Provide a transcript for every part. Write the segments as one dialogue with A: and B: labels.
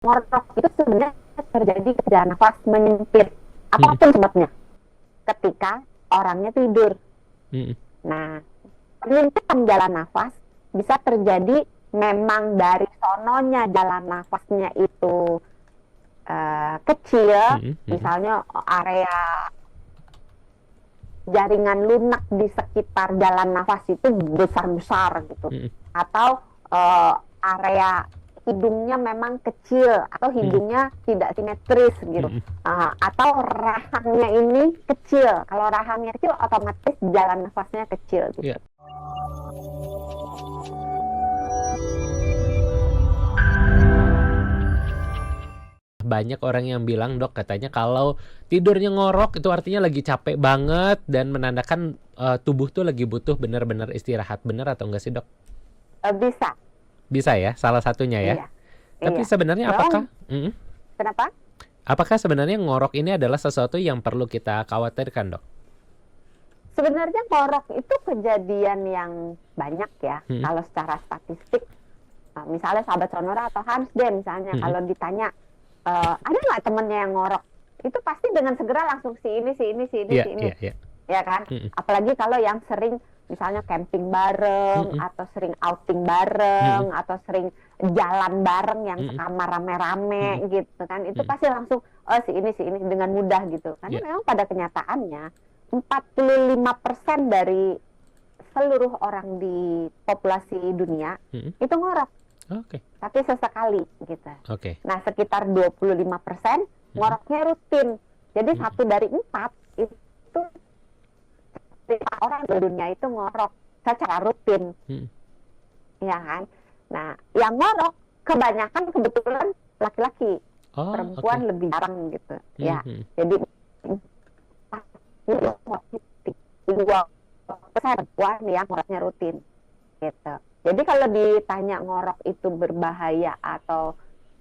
A: ngorok itu sebenarnya terjadi ketika nafas menyempit,
B: Mm-mm.
A: apapun sebabnya, ketika orangnya tidur.
B: Mm-mm.
A: Nah, penyempitan jalan nafas bisa terjadi memang dari sononya jalan nafasnya itu kecil,
B: Mm-mm. Mm-mm.
A: misalnya area jaringan lunak di sekitar jalan nafas itu besar-besar gitu,
B: Mm-mm.
A: atau eh, area hidungnya memang kecil atau
B: Mm-mm.
A: hidungnya tidak simetris gitu.
B: Mm-mm.
A: Atau rahangnya ini kecil, kalau rahangnya kecil otomatis jalan nafasnya kecil gitu.
B: Ya, banyak orang yang bilang, dok, katanya kalau tidurnya ngorok itu artinya lagi capek banget dan menandakan tubuh tuh lagi butuh benar-benar istirahat. Benar atau enggak sih, dok?
A: Bisa.
B: Bisa ya, salah satunya ya.
A: Iya,
B: Tapi
A: iya.
B: sebenarnya
A: Memang kenapa?
B: apakah sebenarnya ngorok ini adalah sesuatu yang perlu kita khawatirkan, dok?
A: Sebenarnya ngorok itu kejadian yang banyak ya.
B: Mm-mm.
A: Kalau secara statistik, misalnya sahabat Sonora atau Hans deh misalnya,
B: Mm-mm.
A: kalau ditanya ada nggak temennya yang ngorok, itu pasti dengan segera langsung si ini, si ini, si ini,
B: Iya,
A: si ini,
B: iya, iya.
A: ya kan?
B: Mm-mm.
A: Apalagi kalau yang sering misalnya camping bareng,
B: Mm-mm.
A: atau sering outing
B: Mm-mm.
A: bareng, atau sering jalan bareng yang
B: Mm-mm.
A: sekamar rame-rame
B: Mm-mm.
A: gitu kan, itu
B: Mm-mm.
A: pasti langsung si ini dengan mudah gitu. Karena
B: Iya.
A: memang pada kenyataannya 45% dari seluruh orang di populasi dunia
B: Mm-mm.
A: itu ngorok,
B: Oke.
A: tapi sesekali gitu.
B: Oke.
A: Nah, sekitar 25%
B: Mm-mm.
A: ngoroknya rutin. Jadi
B: Mm-mm.
A: 1 dari 4 itu 5 orang di dunia itu ngorok secara rutin,
B: Mm-mm.
A: ya kan? Nah, yang ngorok kebanyakan kebetulan laki-laki,
B: Oh, oke.
A: perempuan lebih jarang gitu. Ya,
B: Mhm.
A: jadi 2% perempuan yang ngoroknya rutin gitu. Jadi kalau ditanya ngorok itu berbahaya atau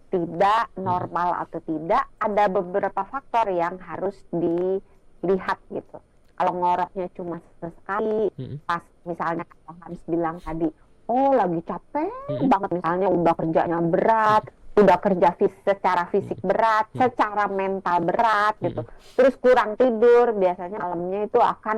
A: tidak,
B: Mhm.
A: normal atau tidak, ada beberapa faktor yang harus dilihat gitu. Kalau ngoroknya cuma sesekali,
B: Mhm.
A: pas misalnya kata Hans bilang tadi, oh lagi capek
B: Mhm.
A: banget, misalnya udah kerjanya berat,
B: Mhm.
A: udah kerja secara fisik
B: Mhm.
A: berat,
B: Mhm.
A: secara mental berat gitu,
B: Mhm.
A: terus kurang tidur, biasanya malamnya itu akan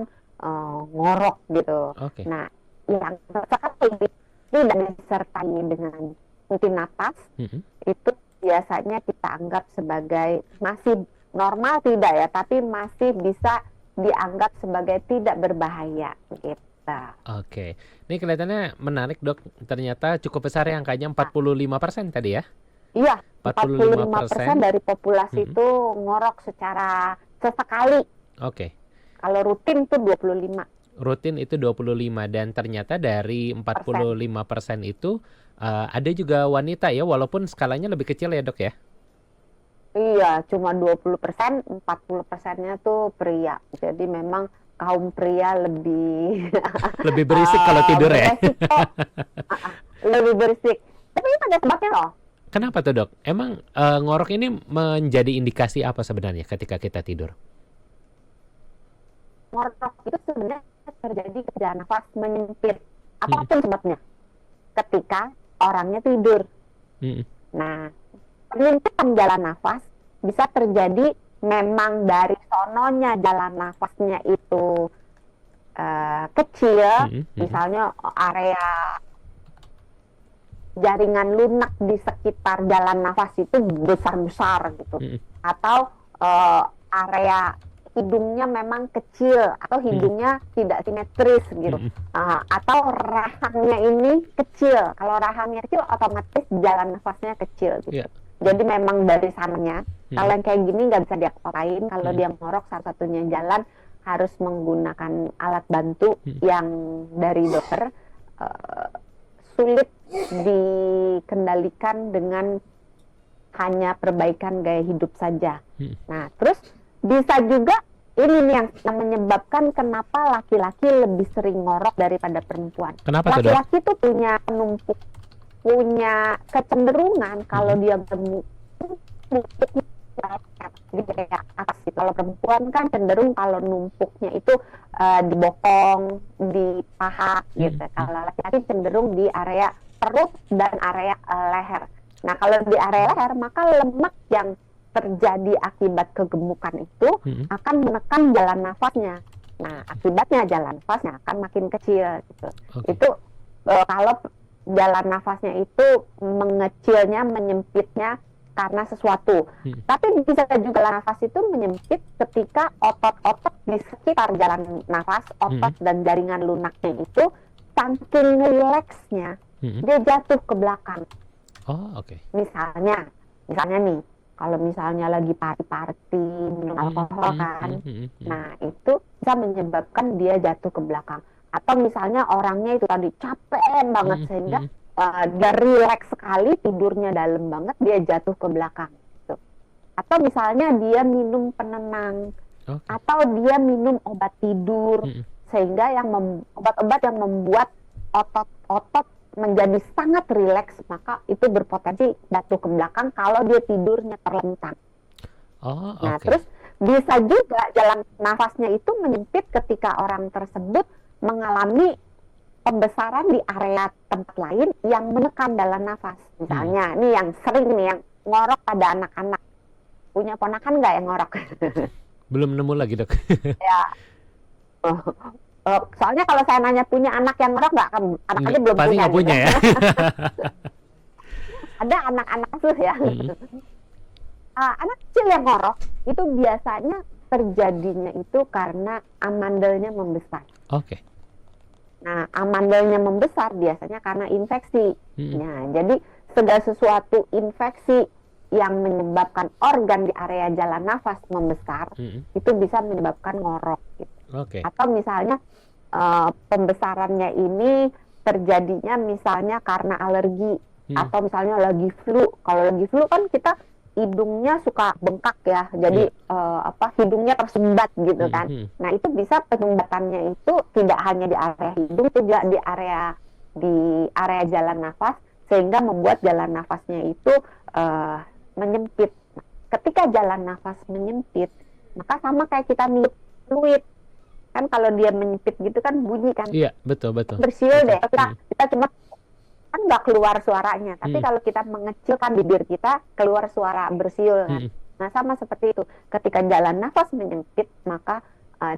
A: ngorok gitu.
B: Oke.
A: Nah, yang sesekali tidak disertai dengan rutinitas,
B: Mhm.
A: itu biasanya kita anggap sebagai masih normal, tidak ya, tapi masih bisa dianggap sebagai tidak berbahaya gitu.
B: Oke. Ini kelihatannya menarik, dok. Ternyata cukup besar ya angkanya,
A: Nah,
B: 45% tadi ya?
A: iya,
B: Empat puluh lima
A: 45%
B: persen.
A: dari populasi
B: Mhm.
A: itu ngorok secara sesekali.
B: Oke.
A: Kalau rutin itu 25%.
B: Rutin itu 25 dan ternyata dari 45% itu ada juga wanita ya, walaupun skalanya lebih kecil ya, dok ya?
A: Iya, cuma 20%, 40%-nya tuh pria. Jadi memang kaum pria lebih
B: Lebih berisik kalau tidur ya?
A: beresiko, lebih berisik. Tapi itu ada sebabnya loh.
B: Kenapa tuh, dok? Emang ngorok ini menjadi indikasi apa sebenarnya ketika kita tidur?
A: Ngorok itu sebenarnya terjadi ketika nafas menyempit,
B: Mhm.
A: apapun sebabnya, ketika orangnya tidur.
B: Mhm.
A: Nah, penyempitan jalan nafas bisa terjadi memang dari sononya jalan nafasnya itu kecil,
B: Mhm. Mhm.
A: misalnya area jaringan lunak di sekitar jalan nafas itu besar-besar gitu,
B: Mhm.
A: atau area hidungnya memang kecil atau
B: Mhm.
A: hidungnya tidak simetris gitu.
B: Mhm.
A: Atau rahangnya ini kecil, kalau rahangnya kecil otomatis jalan nafasnya kecil
B: Iya.
A: gitu. Jadi memang dari sananya, kalau
B: Mhm.
A: yang kayak gini nggak bisa diapa-apain. Kalau
B: Mhm.
A: dia ngorok, satu-satunya jalan harus menggunakan alat bantu
B: Mhm.
A: yang dari dokter eh, sulit dikendalikan dengan hanya perbaikan gaya hidup saja.
B: Mhm.
A: Nah, terus bisa juga ini nih yang menyebabkan kenapa laki-laki lebih sering ngorok daripada perempuan.
B: Kenapa tuh, dok?
A: Laki-laki tuh punya kecenderungan kalau
B: Mhm.
A: dia gemuk, numpuknya jadi kayak atas gitu. Kalau perempuan kan cenderung kalau numpuknya itu di bokong, di paha gitu.
B: Mhm. Mhm.
A: Kalau laki-laki cenderung di area perut dan area leher. Nah, kalau di area leher, maka lemak yang terjadi akibat kegemukan itu akan menekan jalan nafasnya. Nah, akibatnya jalan nafasnya akan makin kecil gitu.
B: Oke.
A: Itu kalau jalan nafasnya itu mengecilnya, menyempitnya karena sesuatu. Tapi bisa juga jalan nafas itu menyempit ketika otot-otot di sekitar jalan nafas, otot dan jaringan lunaknya itu saking rileksnya, dia jatuh ke belakang.
B: Oh, oke.
A: Misalnya nih, kalau misalnya lagi party-party minum alkohol kan, nah itu bisa menyebabkan dia jatuh ke belakang. Atau misalnya orangnya itu tadi capek banget sehingga dia rileks sekali, tidurnya dalam banget, dia jatuh ke belakang gitu. Atau misalnya dia minum penenang, atau dia minum obat tidur, sehingga obat-obat yang membuat otot-otot menjadi sangat rileks, maka itu berpotensi jatuh ke belakang kalau dia tidurnya terlentang. Nah, terus bisa juga jalan nafasnya itu menyempit ketika orang tersebut mengalami pembesaran di area tempat lain yang menekan jalan nafas. Misalnya, nih yang sering nih, yang ngorok pada anak-anak. Punya ponakan nggak yang ngorok?
B: Belum nemu lagi, Dok.
A: Ya. Soalnya kalau saya nanya punya anak yang ngorok nggak, anak aja belum
B: pasti
A: punya.
B: Nggak punya
A: gitu.
B: Ya.
A: Ada anak-anak tuh ya. Anak kecil yang ngorok itu biasanya terjadinya itu karena amandelnya membesar.
B: Oke.
A: Nah, amandelnya membesar biasanya karena infeksi. Nah, jadi segala sesuatu infeksi yang menyebabkan organ di area jalan nafas membesar, itu bisa menyebabkan ngorok. Gitu. Atau misalnya pembesarannya ini terjadinya misalnya karena alergi, atau misalnya lagi flu. Kalau lagi flu kan kita hidungnya suka bengkak ya, jadi hidungnya tersumbat gitu kan. Nah, itu bisa penyumbatannya itu tidak hanya di area hidung, juga di area jalan nafas, sehingga membuat jalan nafasnya itu menyempit. Ketika jalan nafas menyempit, maka sama kayak kita niup fluid kan, kalau dia menyempit gitu kan bunyi kan.
B: Iya, betul.
A: Bersiul deh. Kita cuma kan nggak keluar suaranya, tapi kalau kita mengecilkan bibir kita, keluar suara bersiul kan. Nah, sama seperti itu, ketika jalan nafas menyempit, maka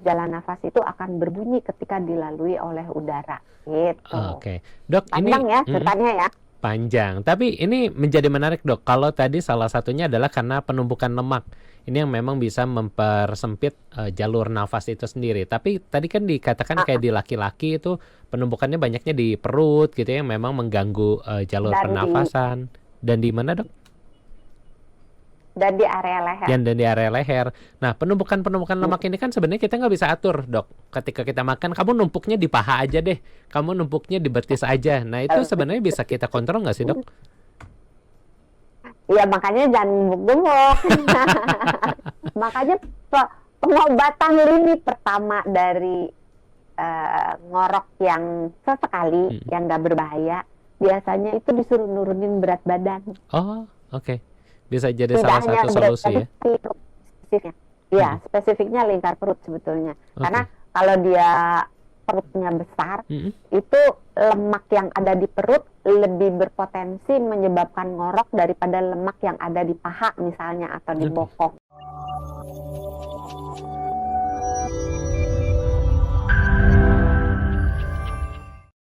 A: jalan nafas itu akan berbunyi ketika dilalui oleh udara gitu.
B: Dok,
A: panjang
B: ini
A: ya ceritanya ya.
B: Panjang, tapi ini menjadi menarik, Dok. Kalau tadi salah satunya adalah karena penumpukan lemak. Ini yang memang bisa mempersempit jalur nafas itu sendiri. Tapi tadi kan dikatakan kayak di laki-laki itu penumpukannya banyaknya di perut gitu ya, memang mengganggu jalur pernafasan. Dan di mana, Dok?
A: Dan di area leher.
B: Dan di area leher. Nah, penumpukan lemak ini kan sebenarnya kita nggak bisa atur, Dok. Ketika kita makan, kamu numpuknya di paha aja deh. Kamu numpuknya di betis aja. Nah, itu sebenarnya bisa kita kontrol nggak sih, Dok?
A: Iya, makanya jangan gemuk-gemuk. Makanya pengobatan lini pertama dari ngorok yang sesekali, yang nggak berbahaya, biasanya itu disuruh nurunin berat badan.
B: Oh, oke. Bisa jadi salah satu solusi ya?
A: Iya, spesifiknya lingkar perut sebetulnya. Karena kalau dia perutnya besar, itu lemak yang ada di perut lebih berpotensi menyebabkan ngorok daripada lemak yang ada di paha misalnya, atau di bokong.